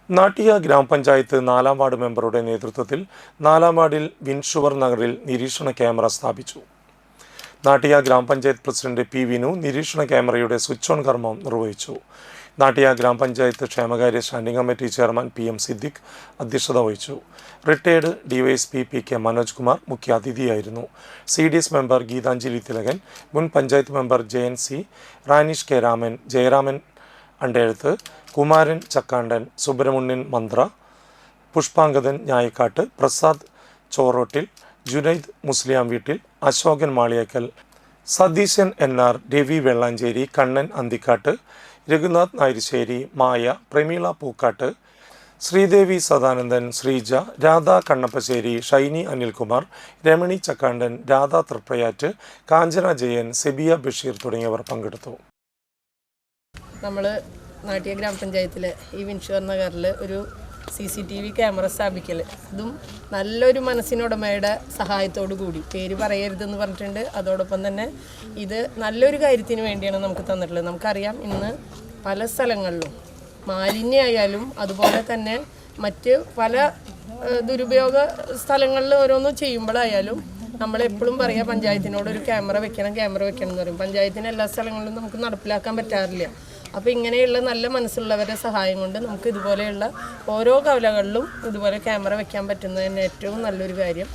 നാട്ടിക ഗ്രാമപഞ്ചായത്ത് 4-ാം വാർഡ് മെമ്പറുടെ നേതൃത്വത്തിൽ 4-ാം വാർഡിൽ വിൻഷുവർ നഗറിൽ നിരീക്ഷണ ക്യാമറ സ്ഥാപിച്ചു. നാട്ടിക ഗ്രാമപഞ്ചായത്ത് പ്രസിഡന്റ് പി വിനു നിരീക്ഷണ ക്യാമറയുടെ സ്വിച്ച് ഓൺ കർമ്മം നിർവഹിച്ചു. നാട്ടിക ഗ്രാമപഞ്ചായത്ത് ക്ഷേമകാര്യ standing committee chairman P M Siddique അധ്യക്ഷത വഹിച്ചു. Retired DYSP P K Manoj Kumar മുഖ്യാതിഥിയായിരുന്നു. CDS മെമ്പർ ഗീതാഞ്ജലി തിലകൻ, മുൻ panchayat member JNC, Ranish K Raman, Jayaraman Andezhath, Kumaran Chakkandan, Subrahmanyan Manthra, Pushpangadan Njayakkatt, Prasad Chorottil, Junaid Musliyam Veettil, Ashokan Maliyekkal, Satheesan NR, Ravi Vellanchery, Kannan അന്തിക്കാട്ട്, രഘുനാഥ് നായരിശ്ശേരി, മായ, പ്രമീള പൂക്കാട്ട്, ശ്രീദേവി സദാനന്ദൻ, ശ്രീജ, രാധ കണ്ണപ്പശ്ശേരി, ഷൈനി അനിൽകുമാർ, രമണി ചക്കാണ്ടൻ, രാധ തൃപ്രയാറ്റ്, കാഞ്ചന ജയൻ, സെബിയ ബഷീർ തുടങ്ങിയവർ പങ്കെടുത്തു. നമ്മൾ നാട്ടിക ഗ്രാമപഞ്ചായത്തിലെ ഈ വിൻഷുവർ നഗറിൽ ഒരു CCTV ക്യാമറ സ്ഥാപിക്കൽ, അതും നല്ലൊരു മനസ്സിനുടമയുടെ സഹായത്തോടു കൂടി, പേര് പറയരുതെന്ന് പറഞ്ഞിട്ടുണ്ട്. അതോടൊപ്പം തന്നെ ഇത് നല്ലൊരു കാര്യത്തിന് വേണ്ടിയാണ് നമുക്ക് തന്നിട്ടുള്ളത്. നമുക്കറിയാം, ഇന്ന് പല സ്ഥലങ്ങളിലും മാലിന്യമായാലും അതുപോലെ തന്നെ മറ്റ് പല ദുരുപയോഗ സ്ഥലങ്ങളിൽ ഓരോന്നും ചെയ്യുമ്പോഴായാലും നമ്മളെപ്പോഴും പറയാം പഞ്ചായത്തിനോട് ഒരു ക്യാമറ വെക്കണം എന്ന് പറയും. പഞ്ചായത്തിന് എല്ലാ സ്ഥലങ്ങളിലും നമുക്ക് നടപ്പിലാക്കാൻ പറ്റാറില്ല. അപ്പോൾ ഇങ്ങനെയുള്ള നല്ല മനസ്സുള്ളവരുടെ സഹായം കൊണ്ട് നമുക്ക് ഇതുപോലെയുള്ള ഓരോ കവലകളിലും ഇതുപോലെ ക്യാമറ വെക്കാൻ പറ്റുന്നത് തന്നെ ഏറ്റവും നല്ലൊരു കാര്യം.